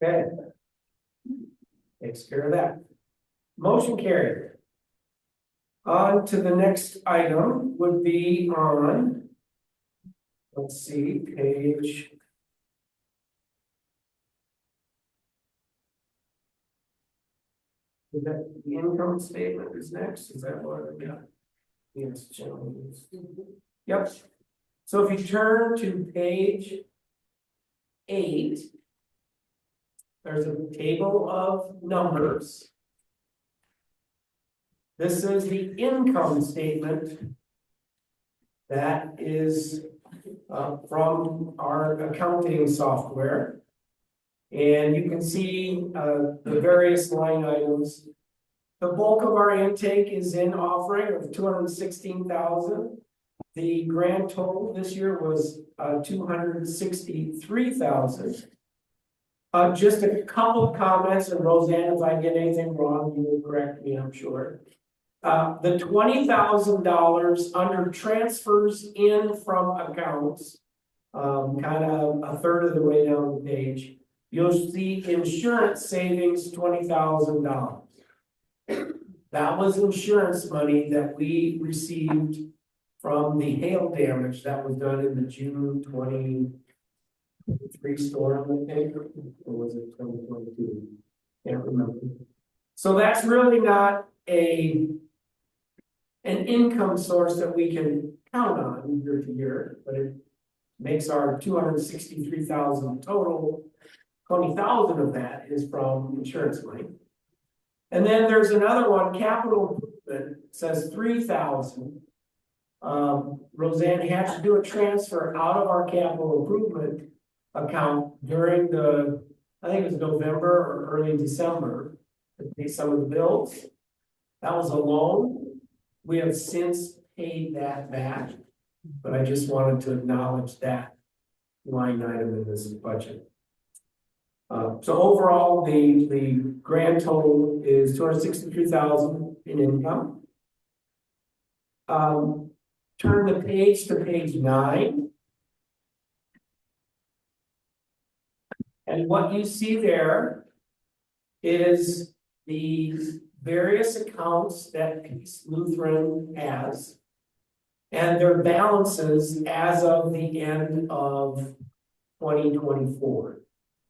Okay. Takes care of that. Motion carried. On to the next item would be on, let's see, page. Is that the income statement is next? Is that what I got? Yes, challenges. Yep. So if you turn to page 8, there's a table of numbers. This is the income statement that is from our accounting software. And you can see the various line items. The bulk of our intake is in offering of 216,000. The grand total this year was 263,000. Just a couple of comments, and Roseanne, if I get anything wrong, you will correct me, I'm sure. The $20,000 under transfers in from accounts, kind of a third of the way down the page, you'll see insurance savings $20,000. That was insurance money that we received from the hail damage that was done in the June 23 storm, I think, or was it 2022? Can't remember. So that's really not an income source that we can count on year to year, but it makes our 263,000 total. 20,000 of that is from insurance money. And then there's another one, capital improvement, says 3,000. Roseanne had to do a transfer out of our capital improvement account during the, I think it was November or early December, to pay some of the bills. That was a loan. We have since paid that back, but I just wanted to acknowledge that line item in this budget. So overall, the grand total is 263,000 in income. Turn the page to page 9. And what you see there is the various accounts that Peace Lutheran has and their balances as of the end of 2024.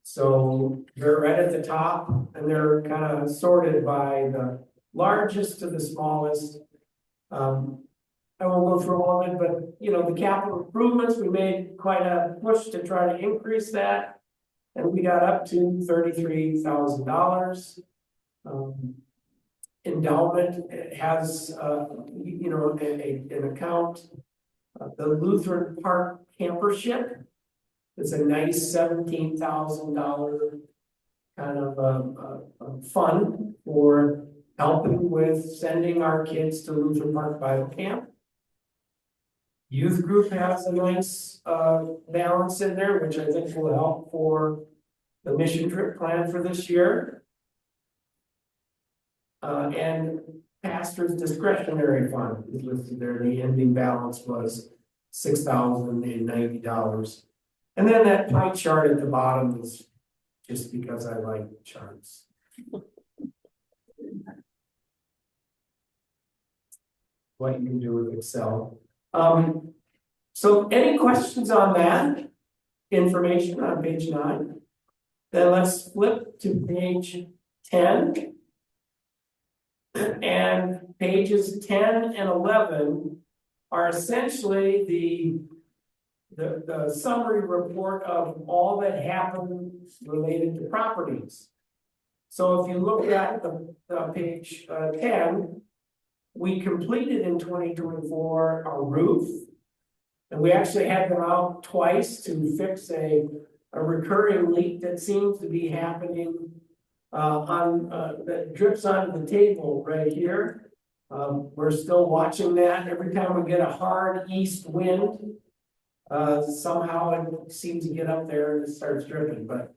So they're right at the top, and they're kind of sorted by the largest to the smallest. I won't go through all of it, but you know, the capital improvements, we made quite a push to try to increase that, and we got up to $33,000. Endowment has you know, an account, the Lutheran Park Campership. It's a nice $17,000 kind of fund for helping with sending our kids to Lutheran Park Bible Camp. Youth group has a nice balance in there, which I think will help for the mission trip plan for this year. And pastor's discretionary fund is listed there. The ending balance was $6,090. And then that pie chart at the bottom is just because I like charts. What you can do with Excel. So any questions on that information on page 9? Then let's flip to page 10. And pages 10 and 11 are essentially the summary report of all that happened related to properties. So if you look at the page 10, we completed in 2024 our roof, and we actually had them out twice to fix a recurring leak that seems to be happening that drips onto the table right here. We're still watching that. Every time we get a hard east wind, somehow it seems to get up there and it starts dripping. But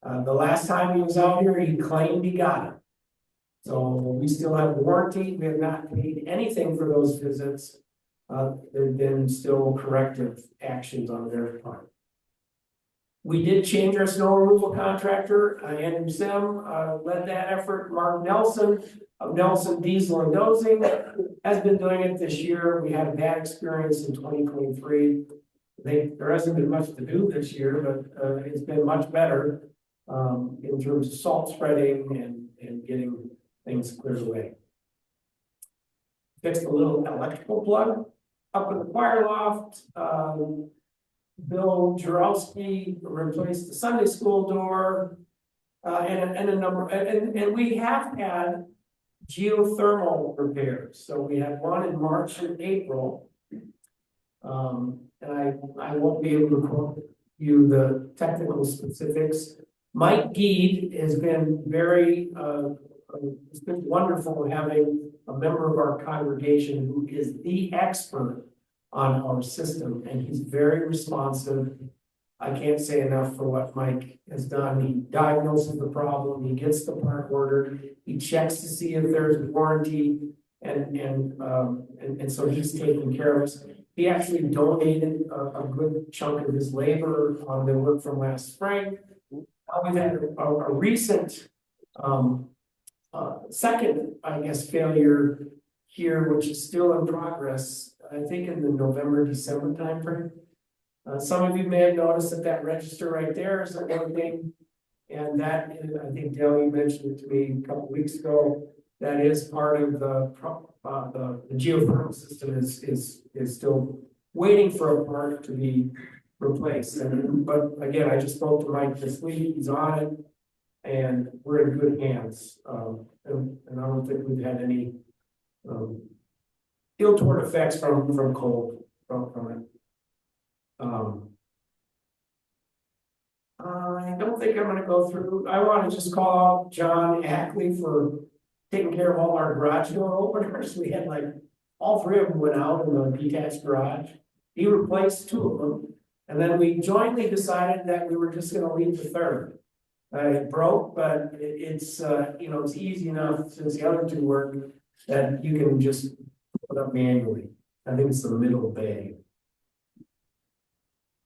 the last time he was out here, he claimed he got it. So we still have warranty. We have not paid anything for those visits. There have been still corrective actions on their part. We did change our snow removal contractor, Andrew Sim, led that effort. Mark Nelson of Nelson Diesel and Dozing has been doing it this year. We had a bad experience in 2023. There hasn't been much to do this year, but it's been much better in terms of salt spreading and getting things cleared away. Fixed a little electrical plug up in the choir loft. Bill Jarowski replaced the Sunday school door, and a number, and we have had geothermal repairs. So we had one in March and April. And I won't be able to quote you the technical specifics. Mike Geed has been very, it's been wonderful having a member of our congregation who is the expert on our system, and he's very responsive. I can't say enough for what Mike has done. He diagnoses the problem, he gets the part ordered, he checks to see if there's warranty, and so he's taking care of us. He actually donated a good chunk of his labor on the work from last spring. We've had a recent second, I guess, failure here, which is still in progress. I think in the November, December timeframe. Some of you may have noticed that register right there is working. And that is, I think Dale, you mentioned it to me a couple of weeks ago. That is part of the geothermal system is still waiting for a part to be replaced. But again, I just spoke to Mike this week. He's on it, and we're in good hands. And I don't think we've had any ill toward effects from cold from it. I don't think I'm going to go through. I want to just call out John Ackley for taking care of all our garage door openers. We had like all three of them went out in the detached garage. He replaced two of them, and then we jointly decided that we were just going to leave the third. It broke, but it's it's easy enough since the other two work that you can just put up manually. I think it's the middle bay.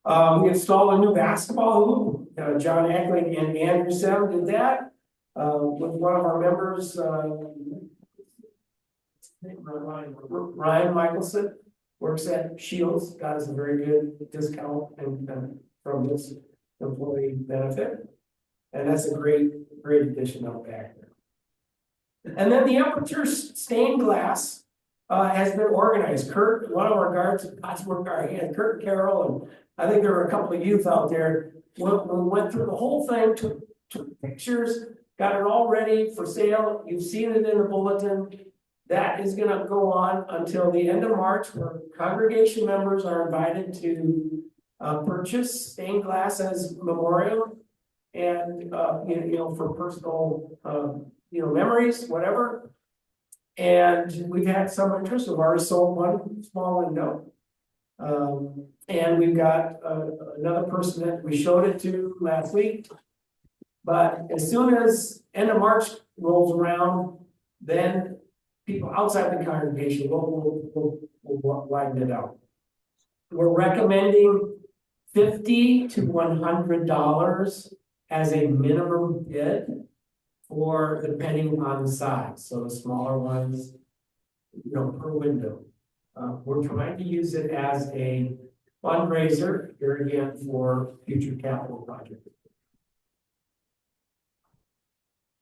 We installed a new basketball hoop. John Ackley and Andrew Sim did that with one of our members, Ryan Michelson, works at Shields, got us a very good discount and from this employee benefit. And that's a great addition out back there. And then the aperture stained glass has been organized. Kurt, one of our guards, Kurt and Carol, and I think there were a couple of youth out there. We went through the whole thing, took pictures, got it all ready for sale. You've seen it in the bulletin. That is going to go on until the end of March, where congregation members are invited to purchase stained glass as memorial and for personal memories, whatever. And we've had some interest. We've already sold one small window. And we've got another person that we showed it to last week. But as soon as end of March rolls around, then people outside the congregation will widen it out. We're recommending $50 to $100 as a minimum bid for depending on the size. So the smaller ones, per window. We're trying to use it as a fundraiser here again for future capital projects.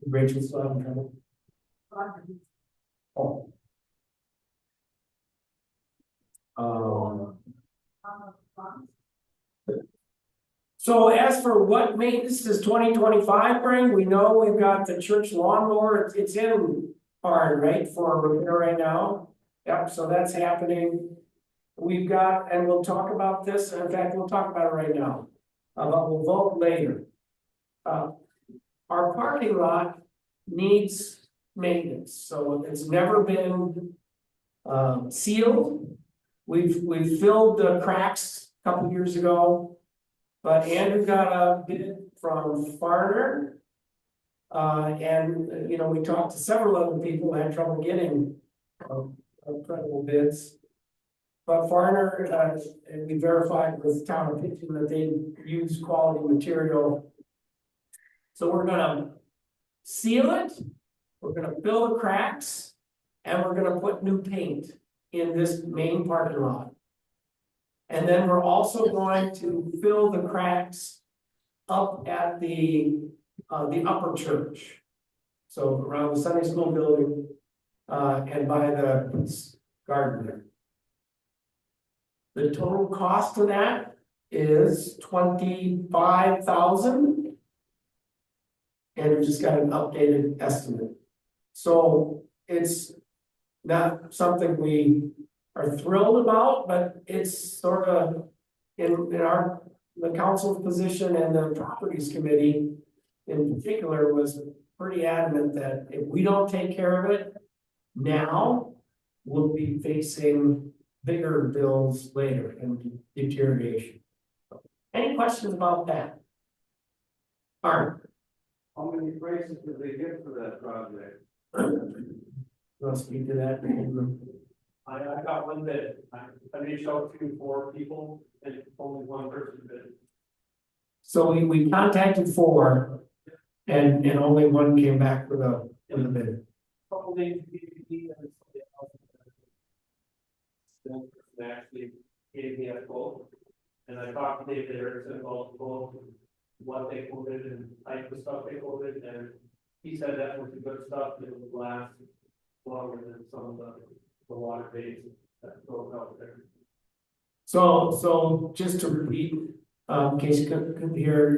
Rachel still having trouble? Oh. So as for what maintenance does 2025 bring, we know we've got the church lawnmower. It's in barn, right, for repair right now. Yep, so that's happening. We've got, and we'll talk about this. In fact, we'll talk about it right now. But we'll vote later. Our parking lot needs maintenance, so it's never been sealed. We've filled the cracks a couple years ago, but Andrew got a bid from Farner, and we talked to several other people who had trouble getting credible bids. but Farner, and we verified with Town of Pitkin that they use quality material. So we're gonna seal it, we're gonna fill the cracks, and we're gonna put new paint in this main parking lot. And then we're also going to fill the cracks up at the upper church. So around the Sunday school building, and by the garden there. The total cost of that is $25,000. And we just got an updated estimate. So it's not something we are thrilled about, but it's sort of in the council's position, and the properties committee in particular was pretty adamant that if we don't take care of it now, we'll be facing bigger bills later and deterioration. Any questions about that? Art? How many prices did they get for that project? Want to speak to that? I got one bid. I reached out to 4 people and only one person bid. So we contacted 4 and only one came back with a bid. Probably PPP and somebody else. That person actually gave me a quote. And I talked to David Erickson about the quote, what they quoted and type of stuff they quoted, and he said that was the good stuff that would last longer than some of the water bays that broke out there. So just to repeat, in case you couldn't hear,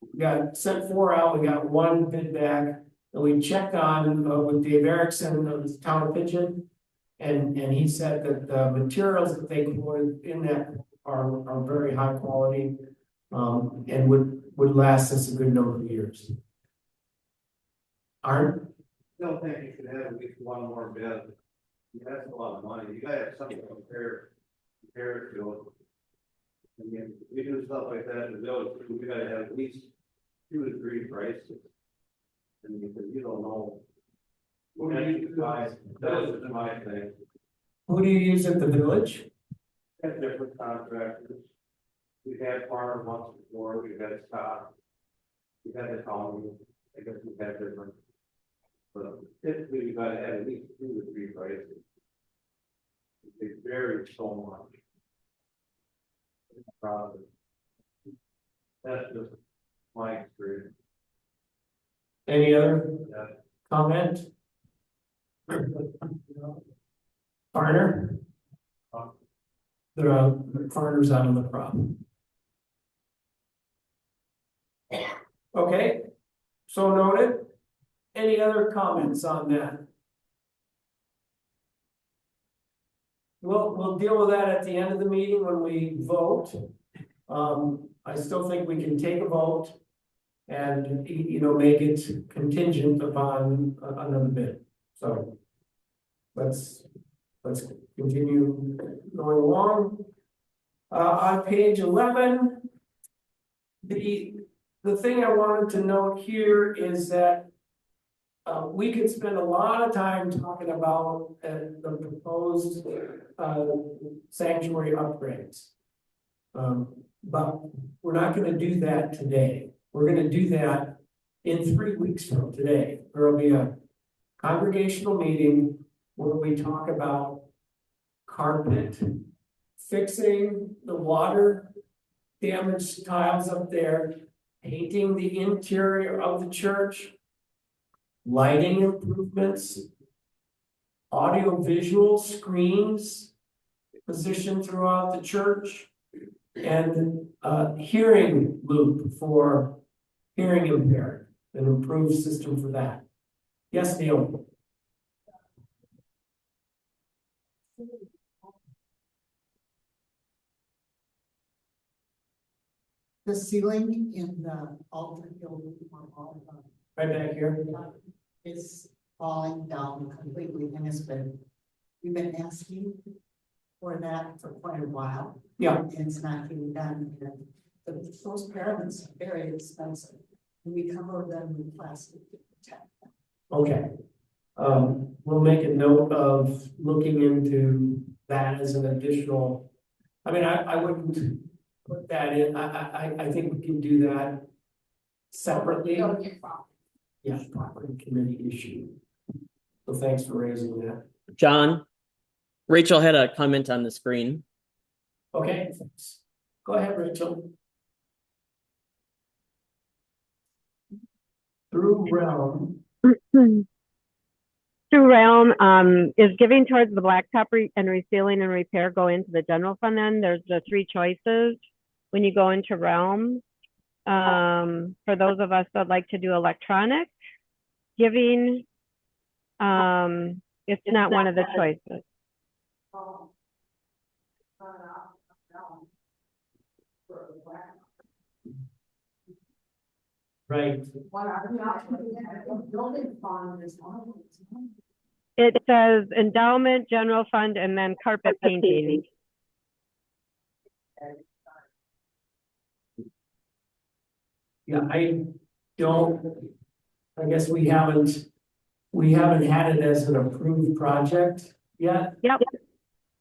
we got sent 4 out, we got 1 bid back, and we checked on with Dave Erickson of the Town of Pitkin, and he said that the materials that they quoted in that are very high quality, and would last us a good number of years. Art? I don't think you should have at least one more bid. That's a lot of money. You gotta have something to compare it to. I mean, we do stuff like that in the village, we gotta have at least 2 to 3 prices. And because you don't know. What do you buy? That is my thing. Who do you use at the village? Have different contractors. We've had farm once before, we've had stock. We've had the colony, I guess we've had different. But typically you gotta have at least 2 to 3 prices. They vary so much. That's just my experience. Any other Yeah. comment? Farner? The farmers out of the problem. Okay, so noted. Any other comments on that? We'll deal with that at the end of the meeting when we vote. I still think we can take a vote and, make it contingent upon another bid. So let's continue going along. On page 11, the thing I wanted to note here is that we could spend a lot of time talking about the proposed sanctuary upgrades. But we're not going to do that today. We're going to do that in 3 weeks from today. There will be a congregational meeting where we talk about carpet, fixing the water damaged tiles up there, painting the interior of the church, lighting improvements, audio-visual screens positioned throughout the church, and hearing loop for hearing impaired, an improved system for that. Yes, Neil? The ceiling in the altar building Right back here. is falling down completely, and we've been asking for that for quite a while. Yeah. And it's not getting done, and those pyramids are very expensive, and we cover them with plastic to protect them. Okay. We'll make a note of looking into that as an additional. I mean, I wouldn't put that in, I think we can do that separately. Yeah, property committee issue. So thanks for raising that. John, Rachel had a comment on the screen. Okay, thanks. Go ahead, Rachel. Through realm, Through realm, is giving towards the blacktop and resealing and repair go into the general fund then? There's the three choices when you go into realm. For those of us that like to do electronic, giving, it's not one of the choices. right, It says endowment, general fund, and then carpet painting. yeah, I guess we haven't had it as an approved project yet. Yep.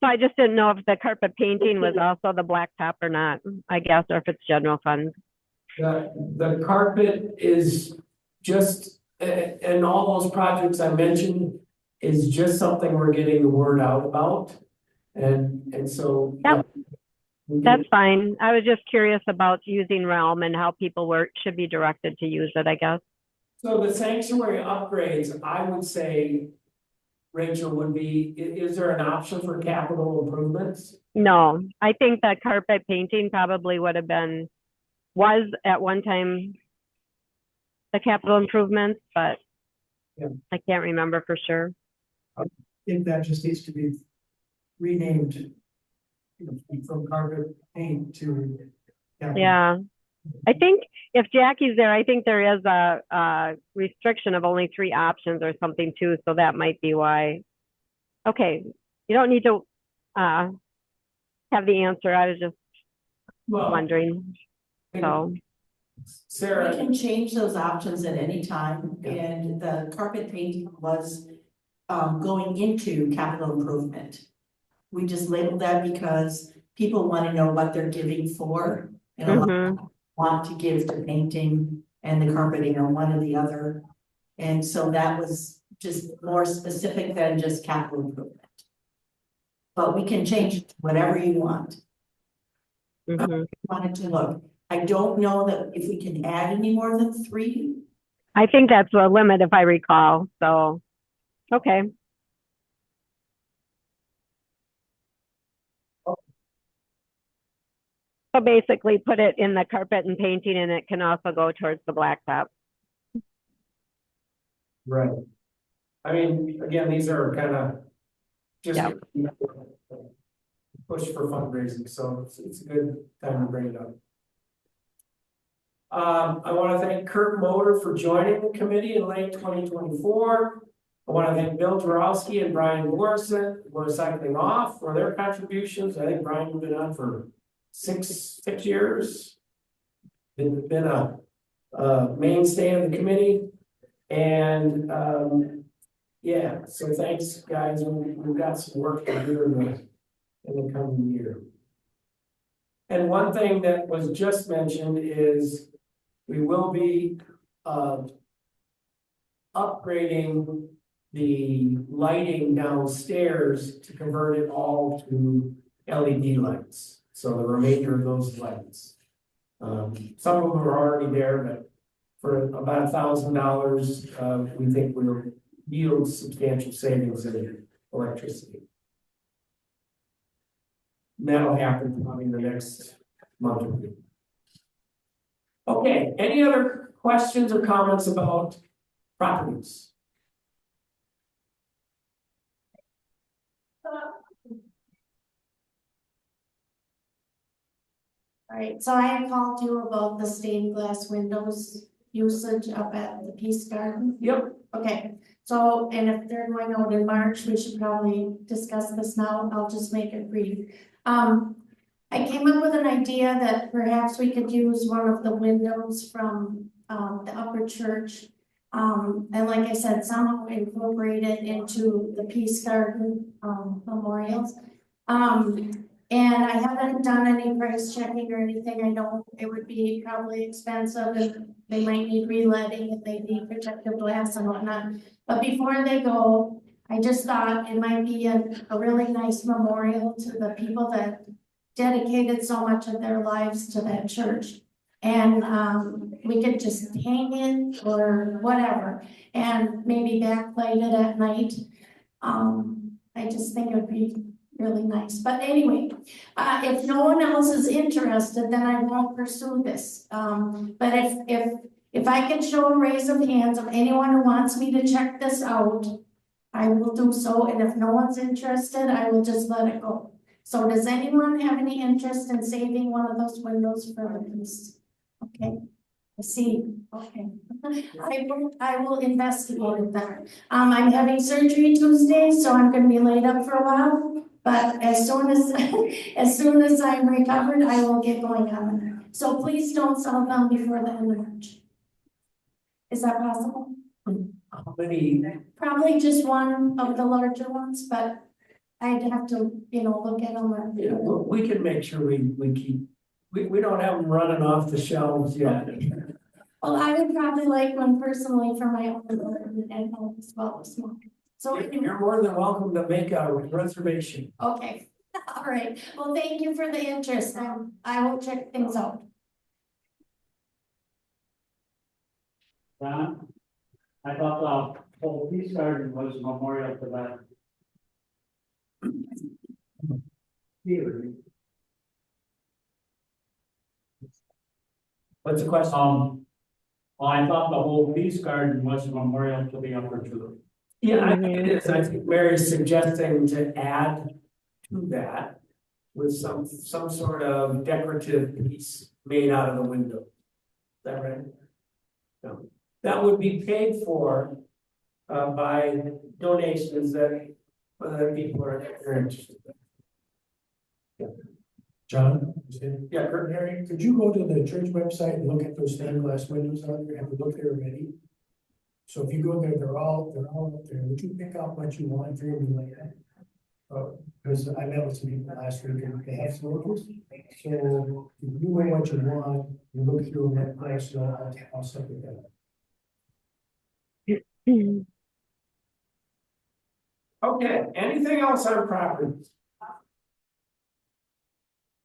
So I just didn't know if the carpet painting was also the blacktop or not, I guess, or if it's general fund. The carpet is just, and all those projects I mentioned is just something we're getting the word out about. And so. Yep. yeah, we That's can- fine. I was just curious about using realm and how people should be directed to use it, I guess. So the sanctuary upgrades, I would say, Rachel, would be, is there an option for capital improvements? No, I think that carpet painting probably would have was at one time the capital improvements, but Yeah. I can't remember for sure. I think that just needs to be renamed, you know, from carpet paint to. Yeah. I think if Jackie's there, I think there is a restriction of only 3 options or something too, so that might be why. Okay, you don't need to have the answer. I was just wondering. So Sarah. We can change those options at any time, and the carpet painting was going into capital improvement. We just labeled that because people want to know what they're giving for, and a lot of people want to give to painting and the carpeting or one or the other. And so that was just more specific than just capital improvement. But we can change it to whatever you want. Wanted to look. I don't know that if we can add any more than 3. I think that's the limit if I recall. So, okay. So basically put it in the carpet and painting, and it can also go towards the blacktop. Right. I mean, again, these are kind of just push for fundraising, so it's a good time to bring it up. I want to thank Kurt Motor for joining the committee in late 2024. I want to thank Bill Jarowski and Brian Morrison for cycling off for their contributions. I think Brian has been on for six years. Been a mainstay of the committee, and yeah. So thanks, guys. We've got some work to do in the coming year. And one thing that was just mentioned is we will be upgrading the lighting downstairs to convert it all to LED lights. So the remainder of those lights. Some of them are already there, but for about $1,000, we think we'll yield substantial savings in electricity. That'll happen probably in the next month or two. Okay, any other questions or comments about properties? All right, so I had called you about the stained glass windows usage up at the Peace Garden. Yep. Okay, so, and if they're going out in March, we should probably discuss this now. I'll just make it brief. I came up with an idea that perhaps we could use one of the windows from the upper church. And like I said, somehow incorporate it into the Peace Garden memorials. And I haven't done any price checking or anything. I know it would be probably expensive and they might need re-letting if they need protective glass and whatnot. But before they go, I just thought it might be a really nice memorial to the people that dedicated so much of their lives to that church. And we could just hang it or whatever, and maybe backlight it at night. I just think it would be really nice, but anyway, if no one else is interested, then I won't pursue this. But if I can show a raise of hands of anyone who wants me to check this out, I will do so, and if no one's interested, I will just let it go. So does anyone have any interest in saving one of those windows for the piece? Okay, I see, okay. I will investigate it then. I'm having surgery Tuesday, so I'm gonna be laid up for a while. But as soon as I'm recovered, I will get going on it. So please don't sell them before the end of March. Is that possible? How many, Probably just one of the larger ones, but I'd have to, look at them. yeah, we can make sure we keep, we don't have them running off the shelves yet. Well, I would probably like one personally for my own garden and home as well as small. So anyway, You're more than welcome to make a reservation. okay, all right. Well, thank you for the interest. I will check things out. Don, I thought the whole Peace Garden was a memorial to that. Theory. What's the question? Well, I thought the whole Peace Garden was a memorial to the upper two. Yeah, I think it is. I think Mary's suggesting to add to that with some sort of decorative piece made out of the window. Is that right? No. That would be paid for by donations that other people are interested in. John? Yeah, Kurt. Mary, could you go to the church website and look at those stained glass windows out there? Have you looked there already? So if you go there, they're all up there. Would you pick out what you want for your like that? Because I met with some people last week and they have some locals. So if you know what you want, you look through that price, I'll set it up. Okay, anything else on properties?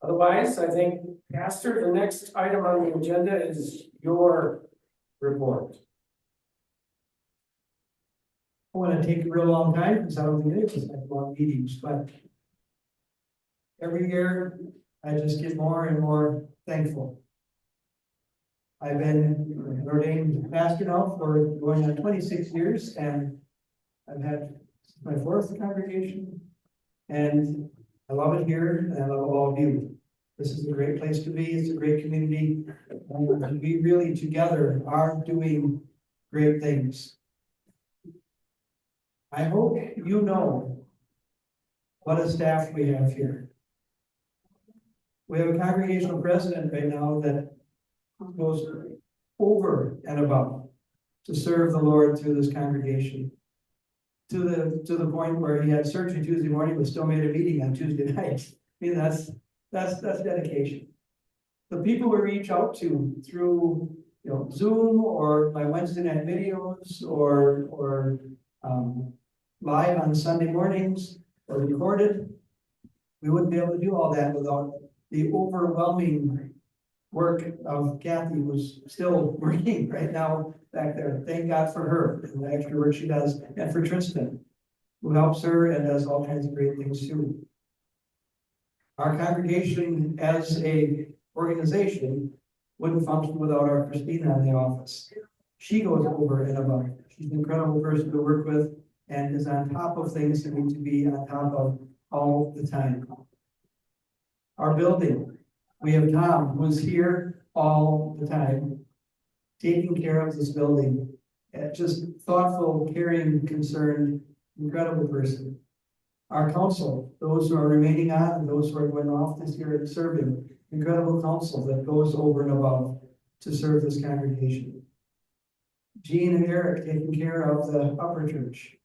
Otherwise, I think, Pastor, the next item on the agenda is your report. I want to take a real long time because I don't think any of us have long meetings, but every year I just get more and more thankful. I've been ordained pastor now for going on 26 years, and I've had my fourth congregation, and I love it here, and I love all of you. This is a great place to be. It's a great community, and we really together are doing great things. I hope you know what a staff we have here. We have a congregational president right now that goes over and above to serve the Lord through this congregation. To the point where he had surgery Tuesday morning, but still made a meeting on Tuesday night. I mean, that's dedication. The people we reach out to through Zoom or my Wednesday night videos or live on Sunday mornings or recorded, we wouldn't be able to do all that without the overwhelming work of Kathy, who's still working right now back there. Thank God for her and the extra work she does, and for Tristan, who helps her and does all kinds of great things too. Our congregation as a organization wouldn't function without our Christina in the office. She goes over and above. She's an incredible person to work with and is on top of things that need to be on top of all the time. Our building, we have Tom, who's here all the time, taking care of this building. Just thoughtful, caring, concerned, incredible person. Our council, those who are remaining on and those who are going off this year and serving, incredible council that goes over and above to serve this congregation. Jean and Eric taking care of the upper church.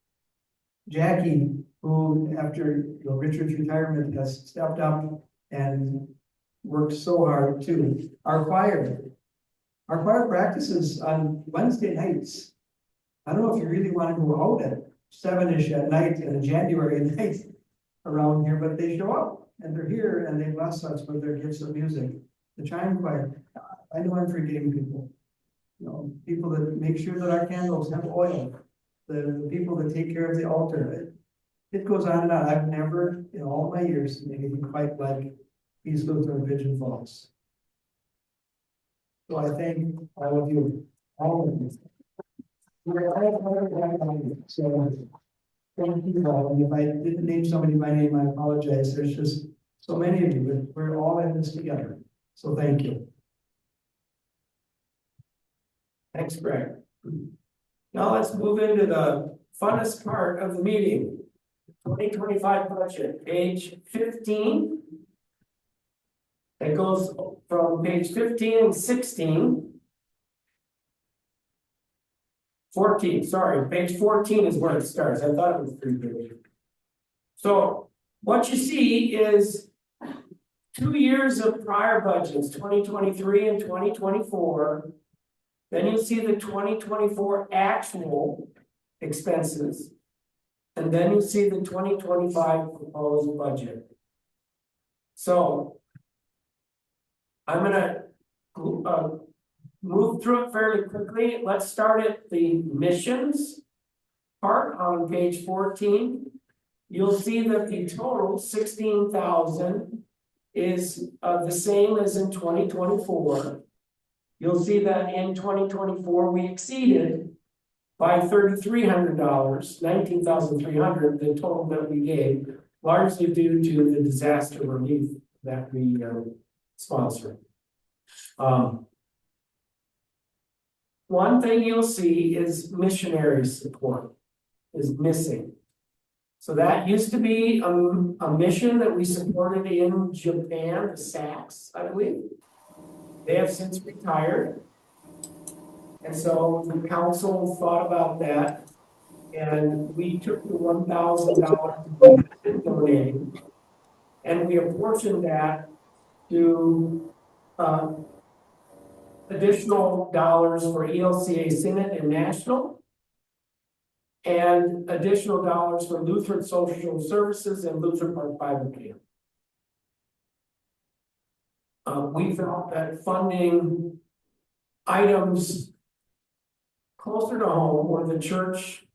Jackie who, after, you know, Richard's retirement, has stepped up and worked so hard too. Our choir practices on Wednesday nights. I don't know if you really want to go out at 7-ish at night in a January night around here, but they show up and they're here and they bless us with their gifts of music. The chime choir, I know I'm forgetting people. You know, people that make sure that our candles have oil, the people that take care of the altar. It goes on and on. I've never, in all my years, seen anything quite like East Lutheran Pigeon Falls. So I thank all of you, all of you. So, thank you all. And if I didn't name somebody by name, I apologize. There's just so many of you, but we're all in this together. So thank you. Thanks, Greg. Now let's move into the funnest part of the meeting. 2025 budget, page 15. It goes from page 15 and 16. 14, sorry, page 14 is where it starts. I thought it was 3 pages. So what you see is 2 years of prior budgets, 2023 and 2024. Then you see the 2024 actual expenses. And then you see the 2025 proposed budget. So I'm gonna move through it fairly quickly. Let's start at the missions part on page 14. You'll see that the total 16,000 is the same as in 2024. You'll see that in 2024 we exceeded by $3,300, $19,300, the total that we gave, largely due to the disaster relief that we sponsored. One thing you'll see is missionary support is missing. So that used to be a mission that we supported in Japan, the SACs, I believe. They have since retired. And so the council thought about that. And we took the $1,000 donated and we apportioned that to additional dollars for ELCA Synod and National, and additional dollars for Lutheran Social Services and Lutheran Park Bible Camp. We felt that funding items closer to home where the church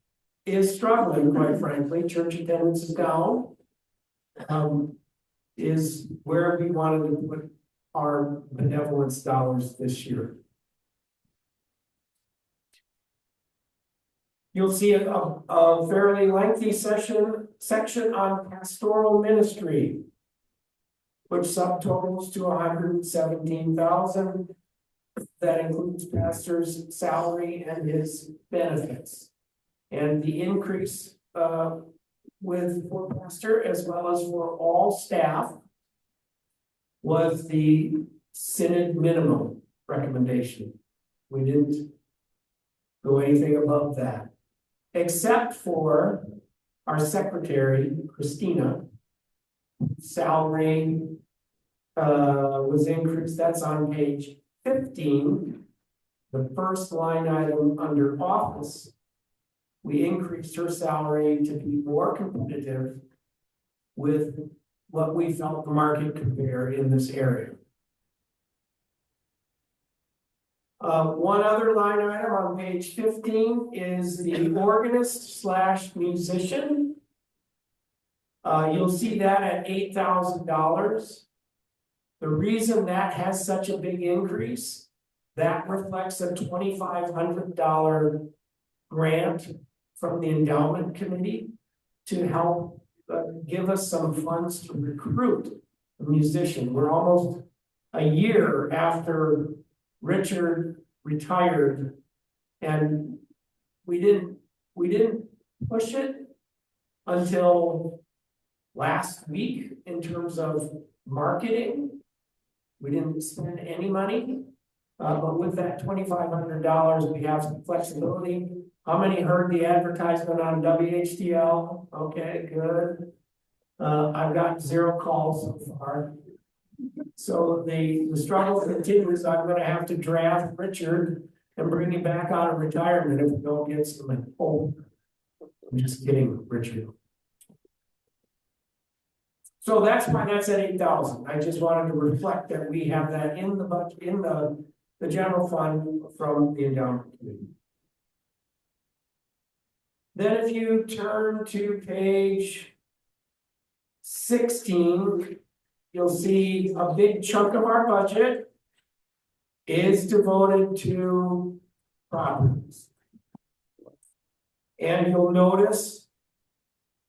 is struggling, quite frankly, church attendance is down, is where we wanted to put our benevolence dollars this year. You'll see a fairly lengthy section on pastoral ministry, which subtotals to $117,000. That includes pastor's salary and his benefits. And the increase for pastor as well as for all staff was the synod minimum recommendation. We didn't go anything above that, except for our secretary, Christina. Salary was increased. That's on page 15, the first line item under office. We increased her salary to be more competitive with what we felt the market could bear in this area. One other line item on page 15 is the organist / musician. You'll see that at $8,000. The reason that has such a big increase, that reflects a $2,500 grant from the endowment committee to help give us some funds to recruit a musician. We're almost a year after Richard retired, and we didn't push it until last week in terms of marketing. We didn't spend any money. But with that $2,500, we have some flexibility. How many heard the advertisement on WHDL? Okay, good. I've got 0 calls so far. So the struggle continues. I'm gonna have to draft Richard and bring him back out of retirement if we don't get some hope. I'm just kidding, Richard. So that's why that's at 8,000. I just wanted to reflect that we have that in the budget, in the general fund from the endowment committee. Then if you turn to page 16, you'll see a big chunk of our budget is devoted to properties. And you'll notice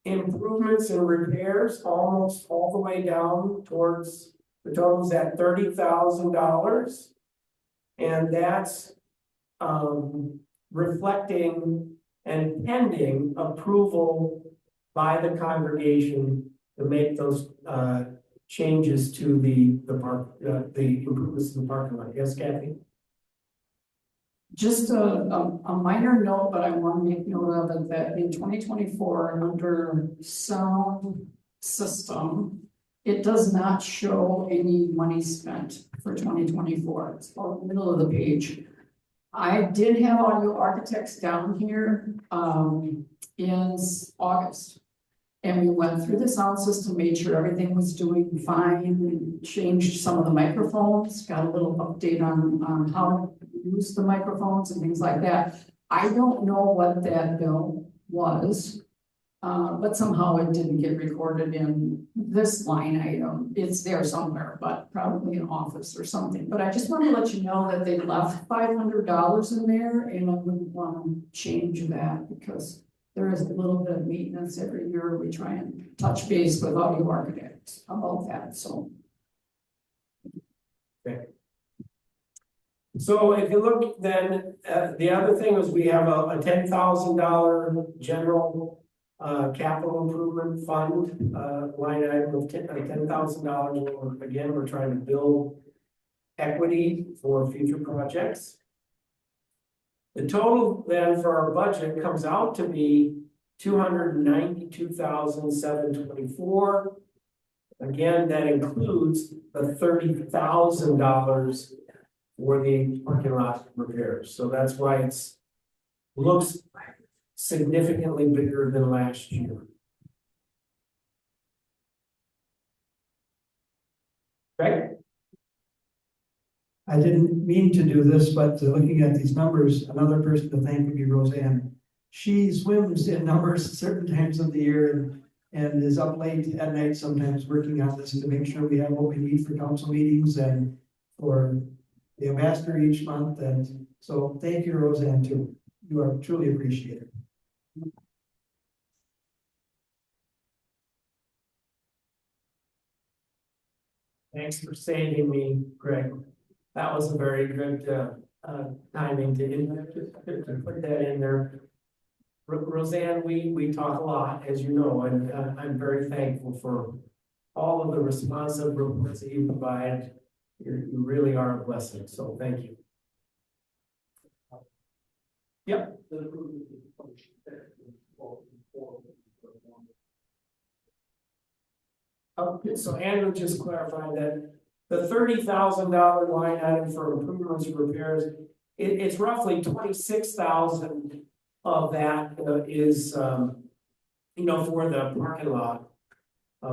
improvements and repairs almost all the way down towards the totals at $30,000. And that's reflecting and pending approval by the congregation to make those changes to the improvements in the parking lot. Yes, Kathy? Just a minor note, but I want to make note of it, that in 2024, under sound system, it does not show any money spent for 2024. It's about the middle of the page. I did have Audio Architects down here in August. And we went through the sound system, made sure everything was doing fine, changed some of the microphones, got a little update on how to use the microphones and things like that. I don't know what that bill was, but somehow it didn't get recorded in this line item. It's there somewhere, but probably in office or something. But I just want to let you know that they left $500 in there, and I wouldn't want to change that because there is a little bit of maintenance every year. We try and touch base with Audio Architects about that, so. Okay. So if you look then, the other thing is we have a $10,000 general capital improvement fund line item of $10,000. Again, we're trying to build equity for future projects. The total then for our budget comes out to be $292,724. Again, that includes the $30,000 for the parking lot repairs. So that's why it's looks significantly bigger than last year. Right? I didn't mean to do this, but looking at these numbers, another person to thank would be Roseanne. She swims in numbers certain times of the year and is up late at night sometimes working on this to make sure we have what we need for council meetings and for the ambassador each month. And so thank you, Roseanne, too. You are truly appreciated. Thanks for saving me, Greg. That was a very good timing to put that in there. Roseanne, we talk a lot, as you know, and I'm very thankful for all of the responsive reports that you provide. You really are a blessing, so thank you. Yep. Okay, so Andrew just clarified that the $30,000 line item for improvements and repairs, it's roughly 26,000 of that is, for the parking lot,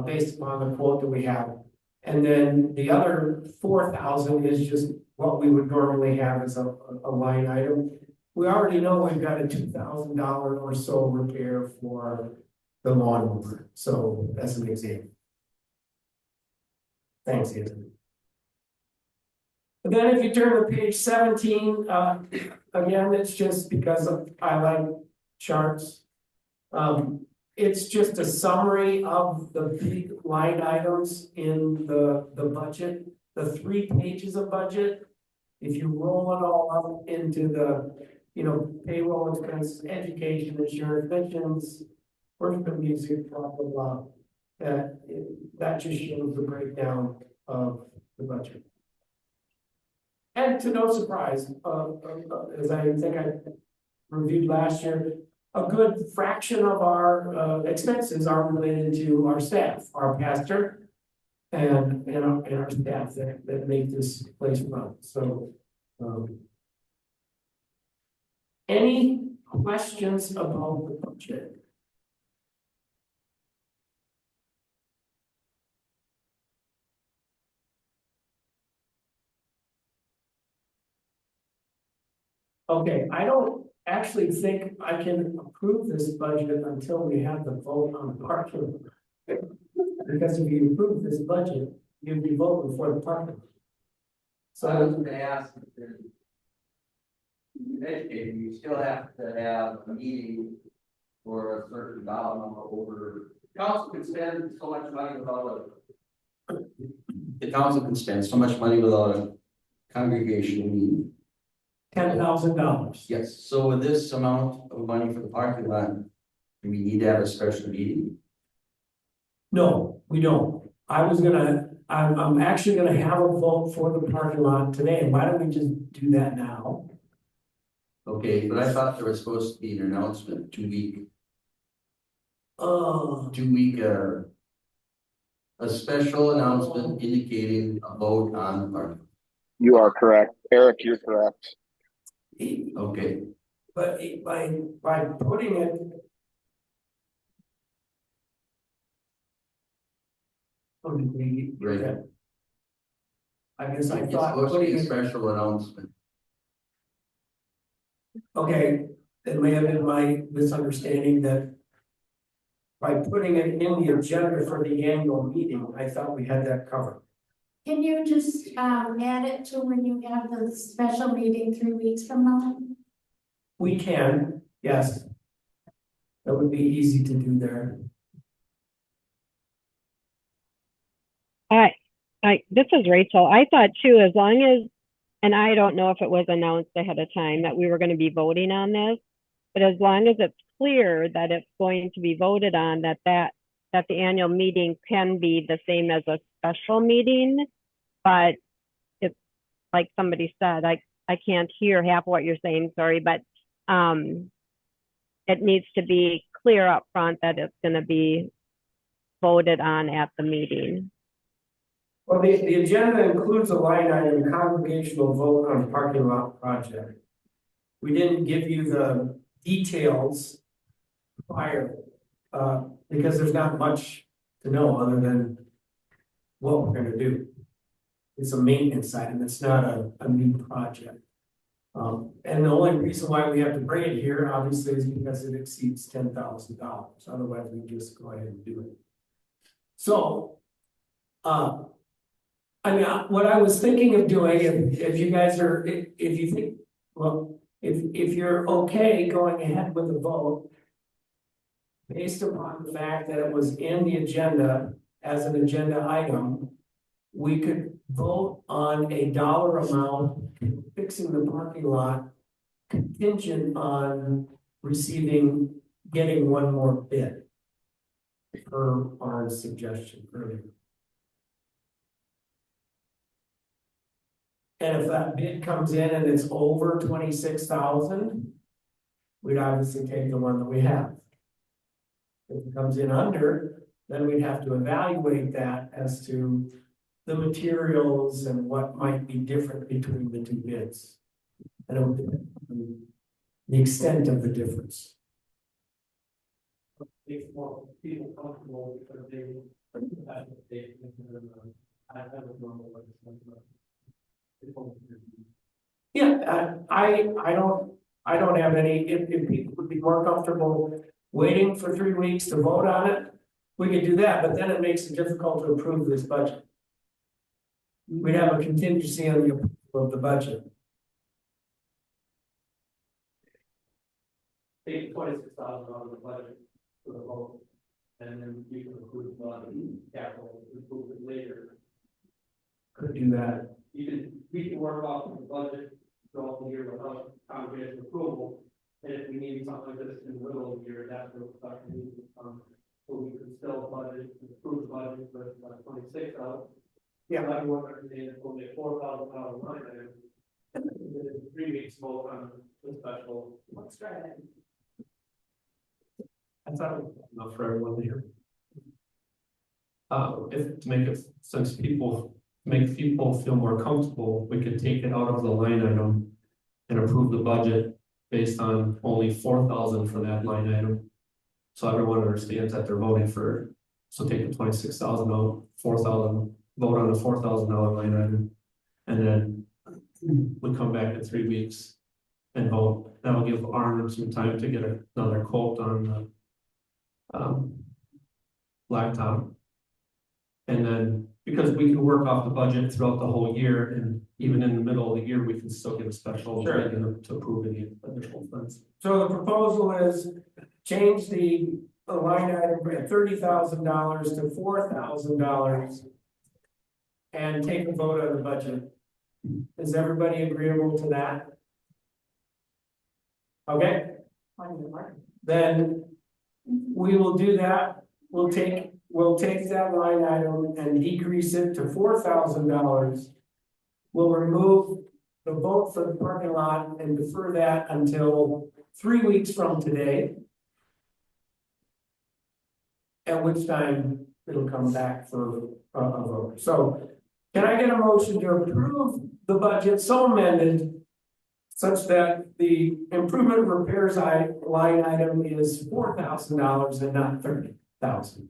based upon the quote that we have. And then the other 4,000 is just what we would normally have as a line item. We already know we've got a $2,000 or so repair for the lawnmower. So that's an example. Thanks, Anthony. But then if you turn to page 17, again, it's just because I like charts. It's just a summary of the big line items in the budget, the 3 pages of budget. If you roll it all up into the, payroll expenses, education, insurance, pensions, worship music, blah, blah, blah. That just shows the breakdown of the budget. And to no surprise, as I think I reviewed last year, a good fraction of our expenses are related to our staff, our pastor. And our staff that make this place run, so. Any questions about the budget? Okay, I don't actually think I can approve this budget until we have the vote on the parking. Because if you approve this budget, you'd be voting for the parking. So I was So, gonna ask, educating, you still have to have a meeting for a certain dollar number over. Council can spend so much money without a. The council can spend so much money without a congregational meeting. $10,000. Yes, so with this amount of money for the parking lot, do we need to have a special meeting? No, we don't. I'm actually gonna have a vote for the parking lot today. Why don't we just do that now? Okay, but I thought there was supposed to be an announcement, 2 week, Uh, 2 week, a special announcement indicating a vote on the parking. You are correct. Eric, you're correct. Okay, but by putting it. Oh, did we- Right. I guess I it's thought supposed to be putting a it, special announcement. okay, it may have been my misunderstanding that. By putting it in the agenda for the annual meeting, I thought we had that covered. Can you just, add it to when you have the special meeting 3 weeks from now? We can, yes. That would be easy to do there. This is Rachel. I thought too, as long as, and I don't know if it was announced ahead of time that we were going to be voting on this, but as long as it's clear that it's going to be voted on, that the annual meeting can be the same as a special meeting, but it's like somebody said, I can't hear half of what you're saying, sorry, but it needs to be clear up front that it's going to be voted on at the meeting. Well, the agenda includes a line item, congregational vote on parking lot project. We didn't give you the details prior, because there's not much to know other than what we're gonna do. It's a maintenance item, it's not a new project. And the only reason why we have to bring it here, obviously, is because it exceeds $10,000. Otherwise, we just go ahead and do it. So, I mean, what I was thinking of doing, if you guys are, if you think, well, if you're okay going ahead with the vote. Based upon the fact that it was in the agenda as an agenda item. We could vote on a dollar amount fixing the parking lot. Contingent on getting one more bid. Per our suggestion earlier. And if that bid comes in and it's over 26,000. We'd obviously take the one that we have. If it comes in under, then we'd have to evaluate that as to the materials and what might be different between the two bids. And it would depend on the extent of the difference. Make more people comfortable because I don't know what it's like. Yeah, I don't have any, if people would be more comfortable waiting for 3 weeks to vote on it, we could do that, but then it makes it difficult to approve this budget. We'd have a contingency on the approval of the budget. Take $26,000 out of the budget for the vote. And then you can approve the capital improvement later. Could do that. We can work off the budget throughout the year without congregation approval. And if we need something like this in the middle of the year, that's what we're talking about. So we can still budget, approve the budget for 26 out. Yeah, I work every day, it's only $4,000 line item. in 3 weeks vote on the special. Let's try that. I thought it was enough for everyone here. If, to make it, since make people feel more comfortable, we could take it out of the line item and approve the budget based on only 4,000 for that line item. So everyone understands that they're voting for, so take the 26,000 out, 4,000, vote on the $4,000 line item. And then we come back in 3 weeks and vote. That'll give Arnold some time to get another quote on the blacktop. And then, because we can work off the budget throughout the whole year, and even in the middle of the year, we can still get a special meeting to approve any additional funds. So the proposal is change the line item from $30,000 to $4,000 and take a vote on the budget. Is everybody agreeable to that? Okay, then we will do that. We'll take that line item and decrease it to $4,000. We'll remove the vote for the parking lot and defer that until 3 weeks from today. At which time it'll come back for a vote. So can I get a motion to approve the budget so amended such that the improvement repairs line item is $4,000 and not $30,000?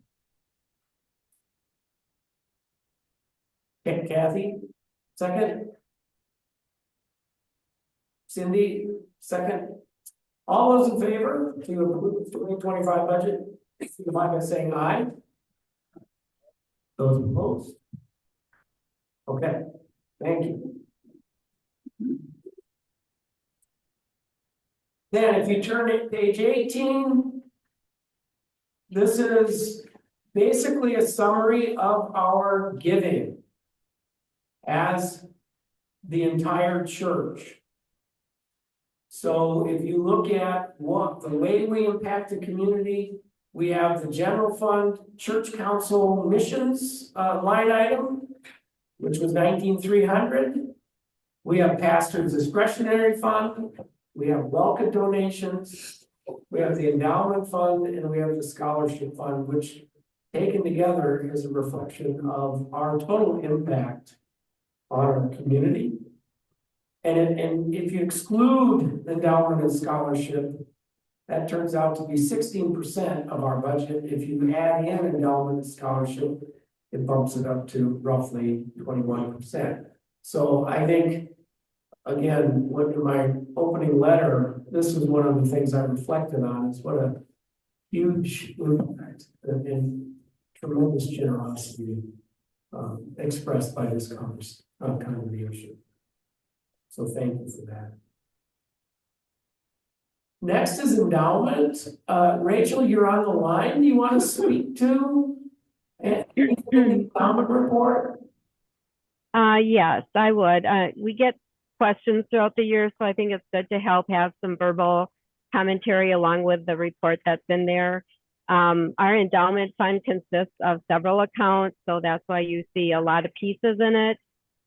Okay, Kathy, second. Cindy, second. All those in favor to approve the 2025 budget, signify by saying aye. Those opposed? Okay, thank you. Then if you turn to page 18, this is basically a summary of our giving as the entire church. So if you look at what the way we impact the community, we have the general fund, church council missions line item, which was 19,300. We have pastor's discretionary fund. We have welcome donations. We have the endowment fund, and we have the scholarship fund, which taken together is a reflection of our total impact on our community. And if you exclude endowment and scholarship, that turns out to be 16% of our budget. If you add in endowment and scholarship, it bumps it up to roughly 21%. So I think, again, what in my opening letter, this is one of the things I reflected on, is what a huge impact and tremendous generosity expressed by this congregation. So thank you for that. Next is endowment. Rachel, you're on the line. Do you want to speak to the endowment report? Yes, I would. We get questions throughout the year, so I think it's good to have some verbal commentary along with the report that's in there. Our endowment fund consists of several accounts, so that's why you see a lot of pieces in it.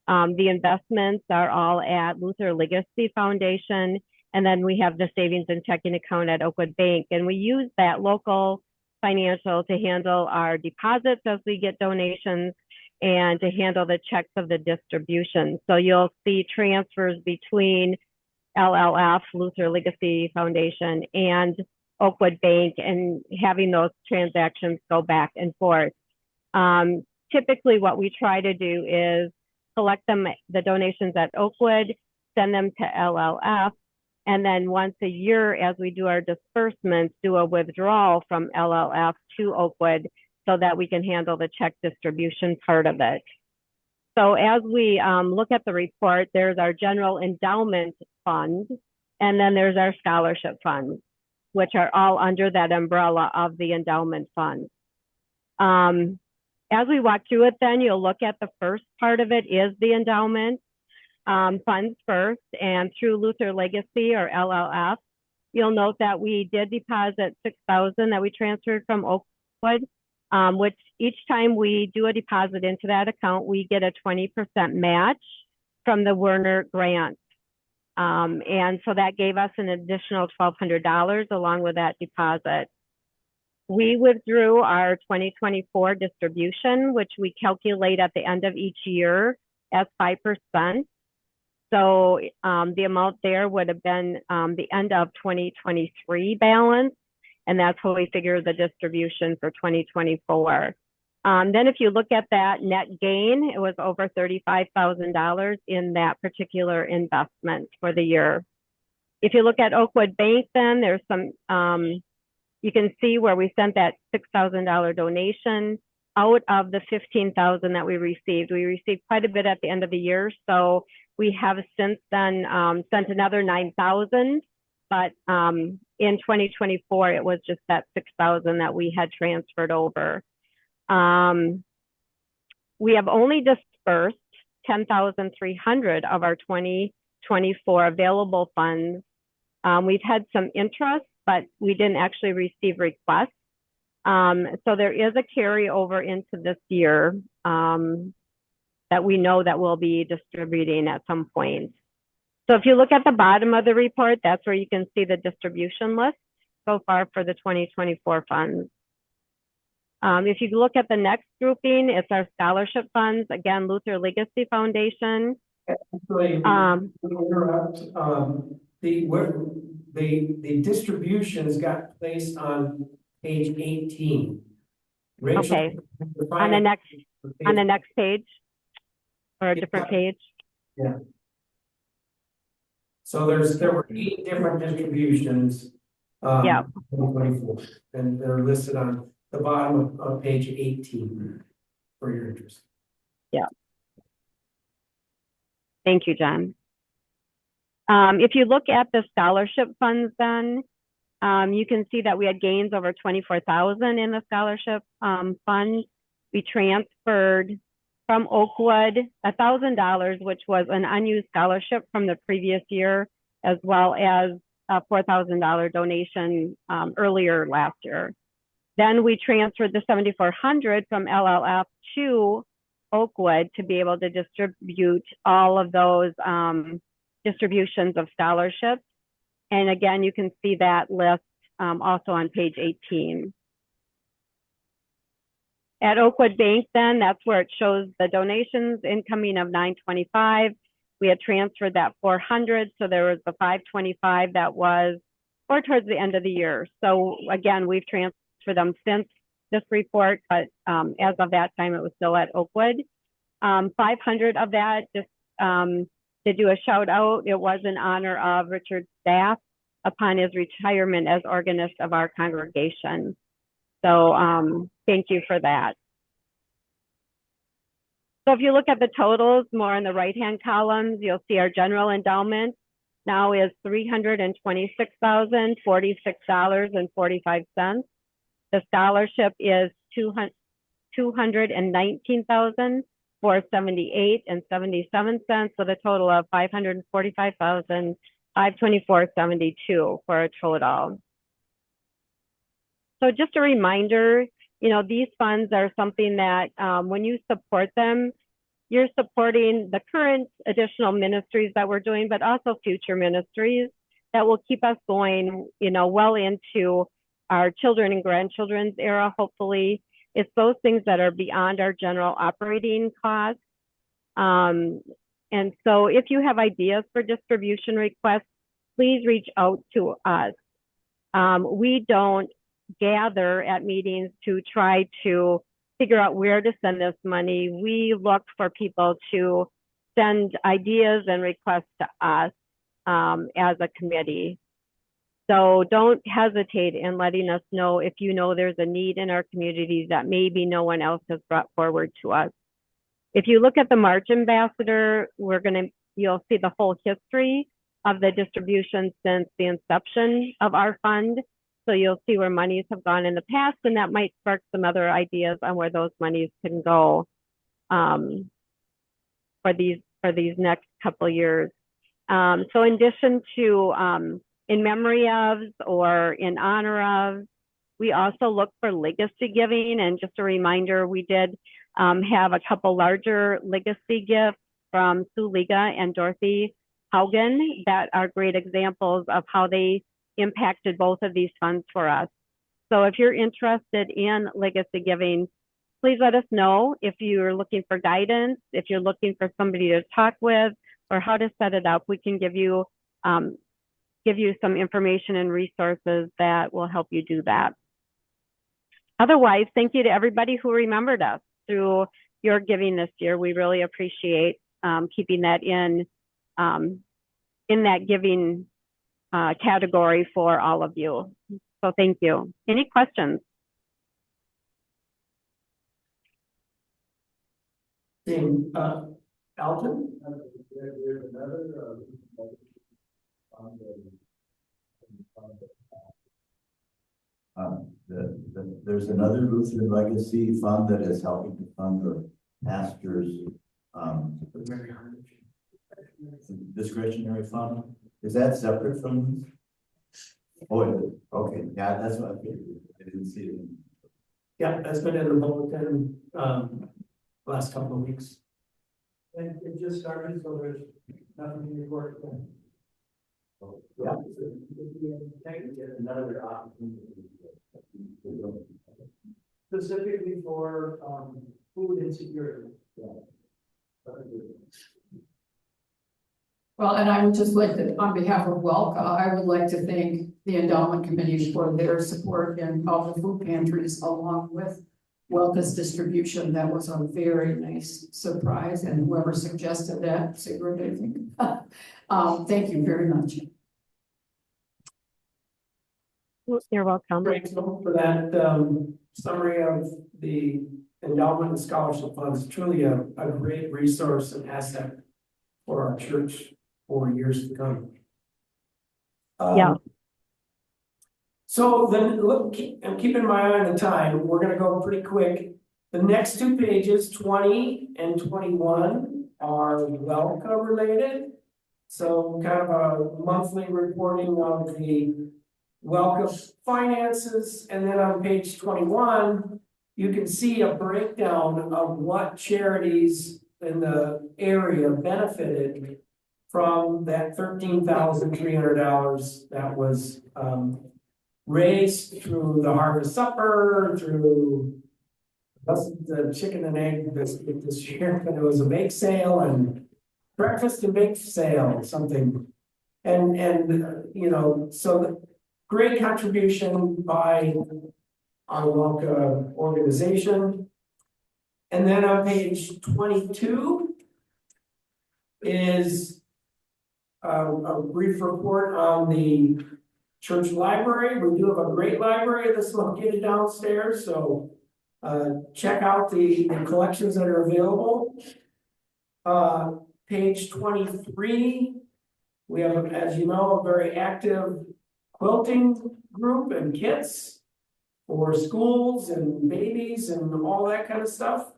The investments are all at Luther Legacy Foundation, and then we have the savings and checking account at Oakwood Bank, and we use that local financial to handle our deposits as we get donations and to handle the checks of the distribution. So you'll see transfers between LLF, Luther Legacy Foundation, and Oakwood Bank, and having those transactions go back and forth. Typically what we try to do is collect them, the donations at Oakwood, send them to LLF, and then once a year, as we do our disbursements, do a withdrawal from LLF to Oakwood so that we can handle the check distribution part of it. So as we look at the report, there's our general endowment fund, and then there's our scholarship fund, which are all under that umbrella of the endowment fund. As we walk through it, then you'll look at the first part of it is the endowment funds first, and through Luther Legacy or LLF, you'll note that we did deposit $6,000 that we transferred from Oakwood, which each time we do a deposit into that account, we get a 20% match from the Werner grant. And so that gave us an additional $1,200 along with that deposit. We withdrew our 2024 distribution, which we calculate at the end of each year as 5%. So the amount there would have been the end of 2023 balance, and that's how we figure the distribution for 2024. Then if you look at that net gain, it was over $35,000 in that particular investment for the year. If you look at Oakwood Bank, then there's some, you can see where we sent that $6,000 donation out of the $15,000 that we received. We received quite a bit at the end of the year, so we have since then sent another $9,000, but in 2024, it was just that $6,000 that we had transferred over. We have only dispersed $10,300 of our 2024 available funds. We've had some interest, but we didn't actually receive requests. So there is a carryover into this year that we know that we'll be distributing at some point. So if you look at the bottom of the report, that's where you can see the distribution list so far for the 2024 funds. If you look at the next grouping, it's our scholarship funds. Again, Luther Legacy Foundation. Interrupt, the distributions got placed on page 18. Rachel, Okay, on the next page or a different page. Yeah. So there were 8 different distributions. Yeah. 2024, and they're listed on the bottom of page 18 for your interest. Yeah. Thank you, John. If you look at the scholarship funds, then you can see that we had gains over $24,000 in the scholarship fund. We transferred from Oakwood $1,000, which was an unused scholarship from the previous year, as well as a $4,000 donation earlier last year. Then we transferred the $7,400 from LLF to Oakwood to be able to distribute all of those distributions of scholarships. And again, you can see that list also on page 18. At Oakwood Bank, then, that's where it shows the donations incoming of $925. We had transferred that $400, so there was the $525 that was, or towards the end of the year. So again, we've transferred them since this report, but as of that time, it was still at Oakwood. 500 of that, just to do a shout out, it was in honor of Richard Staff upon his retirement as organist of our congregation. So thank you for that. So if you look at the totals more in the right-hand columns, you'll see our general endowment now is $326,046.45. The scholarship is $219,478.77, with a total of $545,524.72 for a total. So just a reminder, you know, these funds are something that when you support them, you're supporting the current additional ministries that we're doing, but also future ministries that will keep us going, you know, well into our children and grandchildren's era, hopefully. It's those things that are beyond our general operating costs. And so if you have ideas for distribution requests, please reach out to us. We don't gather at meetings to try to figure out where to send this money. We look for people to send ideas and requests to us as a committee. So don't hesitate in letting us know if you know there's a need in our communities that maybe no one else has brought forward to us. If you look at the March Ambassador, you'll see the whole history of the distribution since the inception of our fund. So you'll see where monies have gone in the past, and that might spark some other ideas on where those monies can go for these next couple years. So in addition to in memory of or in honor of, we also look for legacy giving. And just a reminder, we did have a couple larger legacy gifts from Sue Liga and Dorothy Haugen that are great examples of how they impacted both of these funds for us. So if you're interested in legacy giving, please let us know if you're looking for guidance, if you're looking for somebody to talk with, or how to set it up. We can give you some information and resources that will help you do that. Otherwise, thank you to everybody who remembered us through your giving this year. We really appreciate keeping that in that giving category for all of you. So thank you. Any questions? Seeing, Alton? There's another, there's another Lutheran Legacy Fund that is helping to fund the pastors' discretionary fund. Is that separate from this? Oh, okay, yeah, that's what I figured. I didn't see it. Yeah, that's been in the bulletin, last couple of weeks. And it just started, so there's nothing in the work. Yeah. Another opportunity. Specifically for, food insecurity. Well, and I would just like to, on behalf of WELCA, I would like to thank the endowment committee for their support in all the food pantries along with WELCA's distribution. That was a very nice surprise, and whoever suggested that, Sigrid, I think. Thank you very much. You're welcome. Great, so for that summary of the endowment and scholarship funds, truly a great resource and asset for our church for years to come. Yeah. So then look, I'm keeping my eye on the time. We're gonna go pretty quick. The next two pages, 20 and 21, are WELCA related. So kind of a monthly reporting of the WELCA finances, and then on page 21, you can see a breakdown of what charities in the area benefited from that $13,300 that was raised through the Harvest Supper, through the chicken and egg biscuit this year, but it was a bake sale and breakfast and bake sale, something. And you know, so the great contribution by our WELCA organization. And then on page 22 is a brief report on the church library. We do have a great library that's located downstairs, so check out the collections that are available. Page 23, we have, as you know, a very active quilting group and kits for schools and babies and all that kind of stuff.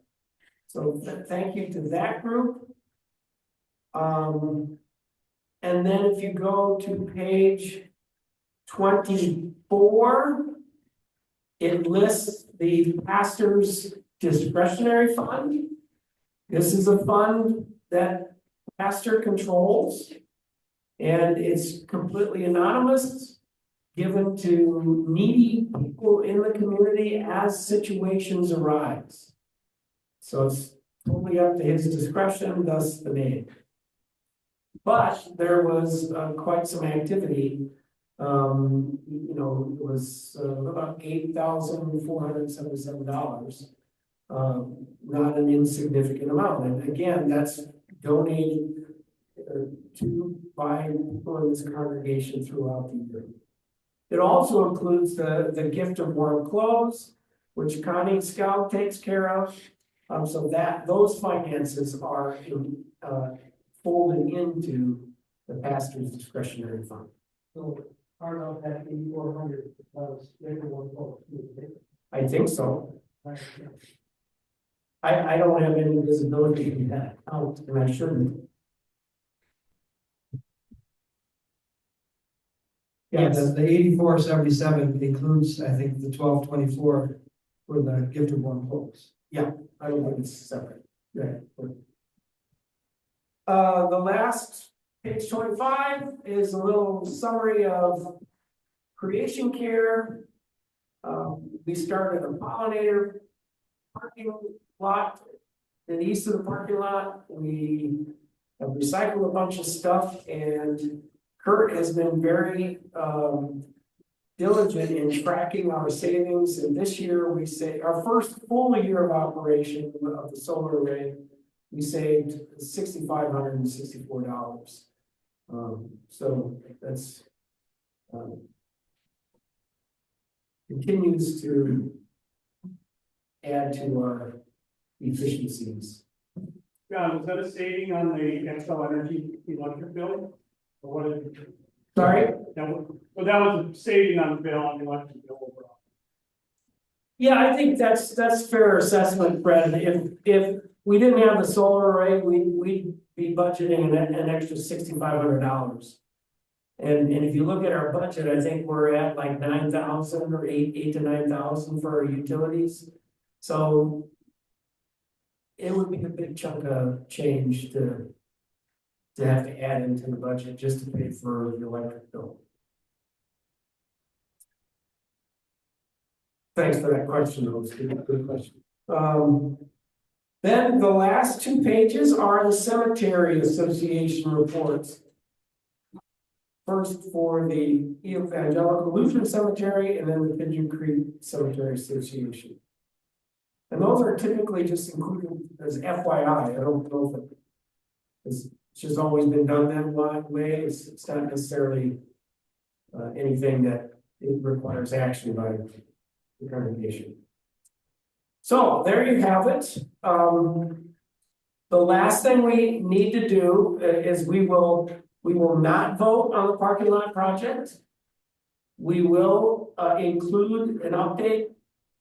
So thank you to that group. And then if you go to page 24, it lists the pastor's discretionary fund. This is a fund that pastor controls, and it's completely anonymous, given to needy people in the community as situations arise. So it's totally up to his discretion, thus the name. But there was quite some activity. You know, it was about $8,477. Not an insignificant amount. And again, that's donated by people in this congregation throughout the year. It also includes the gift of warm clothes, which Connie Scout takes care of. So that those finances are folded into the pastor's discretionary fund. So part of that 8,400 was everyone vote. I think so. I don't have any visibility in that account, and I shouldn't. Yeah, the 8477 includes, I think, the 1224 for the gift of warm clothes. Yeah, I don't think it's separate. Right. The last Page 25 is a little summary of creation care. We started a pollinator parking lot in the east of the parking lot. We have recycled a bunch of stuff, and Kurt has been very diligent in tracking our savings. And this year we say our first full year of operation of the solar array, we saved $6,564. So that's continues to add to our efficiencies. John, was that a saving on the Xcel Energy electric bill? Or what did you? Sorry? Well, that was a saving on the bill, on the electric bill overall. Yeah, I think that's fair assessment, Fred. If we didn't have the solar array, we'd be budgeting an extra $6,500. And if you look at our budget, I think we're at like 9,000 or 8 to 9,000 for our utilities. So it would be a big chunk of change to have to add into the budget just to pay for the electric bill. Thanks for that question, though. It's a good question. Then the last 2 pages are the Cemetery Association reports. First for the Evangelical Lutheran Cemetery, and then the Pigeon Creek Cemetery Association. And those are typically just included as FYI. I don't know if it's just always been done that way. It's not necessarily anything that it requires action by the congregation. So there you have it. The last thing we need to do is we will not vote on the parking lot project. We will include an update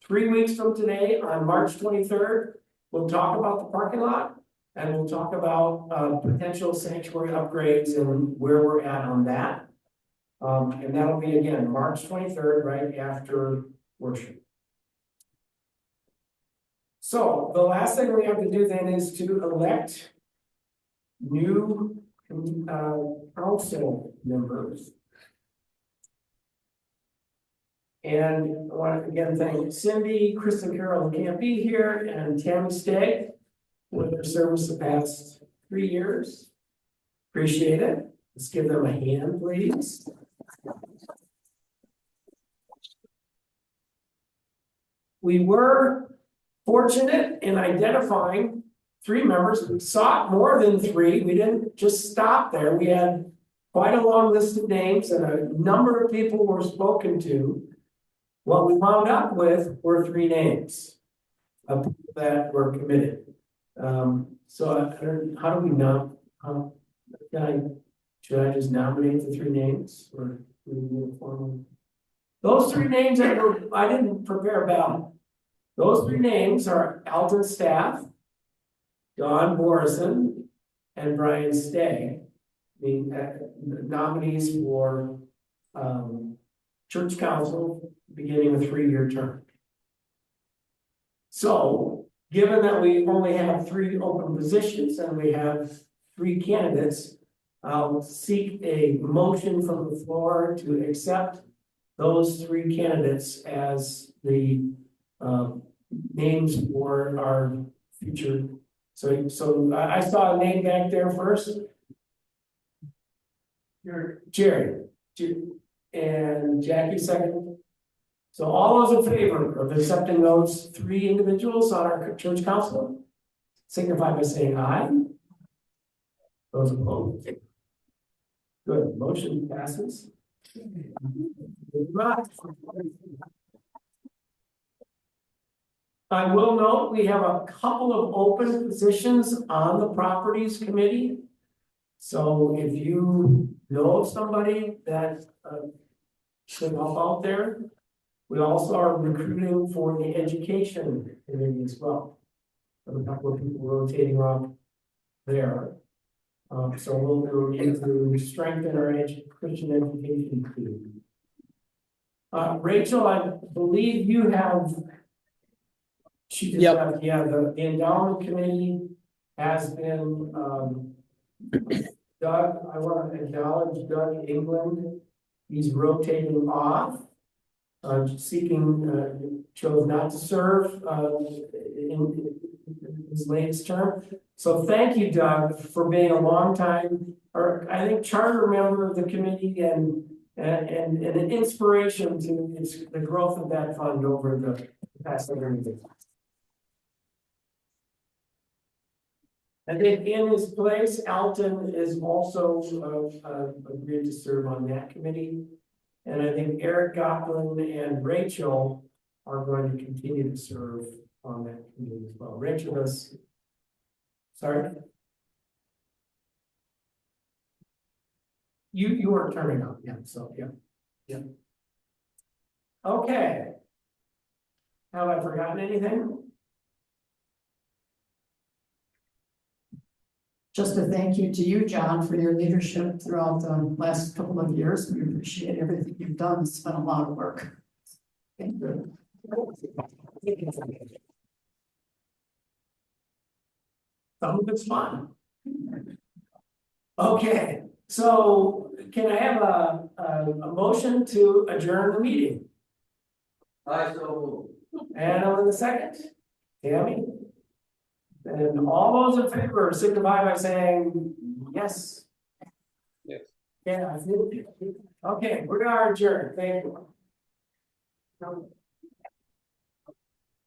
3 weeks from today on March 23rd. We'll talk about the parking lot, and we'll talk about potential sanctuary upgrades and where we're at on that. And that'll be again March 23rd, right after worship. So the last thing we have to do then is to elect new council members. And I want to again thank Cindy, Kristen Carroll, who can't be here, and Tammy Stagg for their service the past 3 years. Appreciate it. Let's give them a hand, please. We were fortunate in identifying 3 members. We sought more than 3. We didn't just stop there. We had quite a long list of names, and a number of people were spoken to. What we wound up with were 3 names of people that were committed. So how do we know? Should I just nominate the 3 names, or do we need a formal? Those 3 names I didn't prepare about. Those 3 names are Alton Staff, Don Morrison, and Brian Stagg, the nominees for church council beginning a 3-year term. So, given that we only have 3 open positions and we have 3 candidates, I'll seek a motion from the floor to accept those 3 candidates as the names for our future. So I saw a name back there first. Jerry. And Jackie second. So all those in favor of accepting those 3 individuals on our church council, signify by saying aye. Those opposed. Good, motion passes. I will note we have a couple of open positions on the properties committee. So if you know of somebody that should help out there, we also are recruiting for the education committee as well. Have a couple of people rotating around there. So we'll need to strengthen our Christian education team. Rachel, I believe you have. She just Yep. the endowment committee has been Doug, I want to acknowledge Doug England. He's rotating off. Chose not to serve, in his latest term. So thank you, Doug, for being a long time, or I think charter member of the committee and an inspiration to the growth of that fund over the past 30 years. And then in his place, Alton is also agreed to serve on that committee. And I think Eric Goblin and Rachel are going to continue to serve on that committee as well. Rachel does. Sorry? You were turning up, yeah, so, yeah. Okay. Have I forgotten anything? Just a thank you to you, John, for your leadership throughout the last couple of years. We appreciate everything you've done. It's been a lot of work. Thank you. Some of it's fun. Okay, so can I have a motion to adjourn the meeting? So And on the second, Tammy? And all those in favor signify by saying yes. Yes. Yeah, I feel. Okay, we are adjourned. Thank you.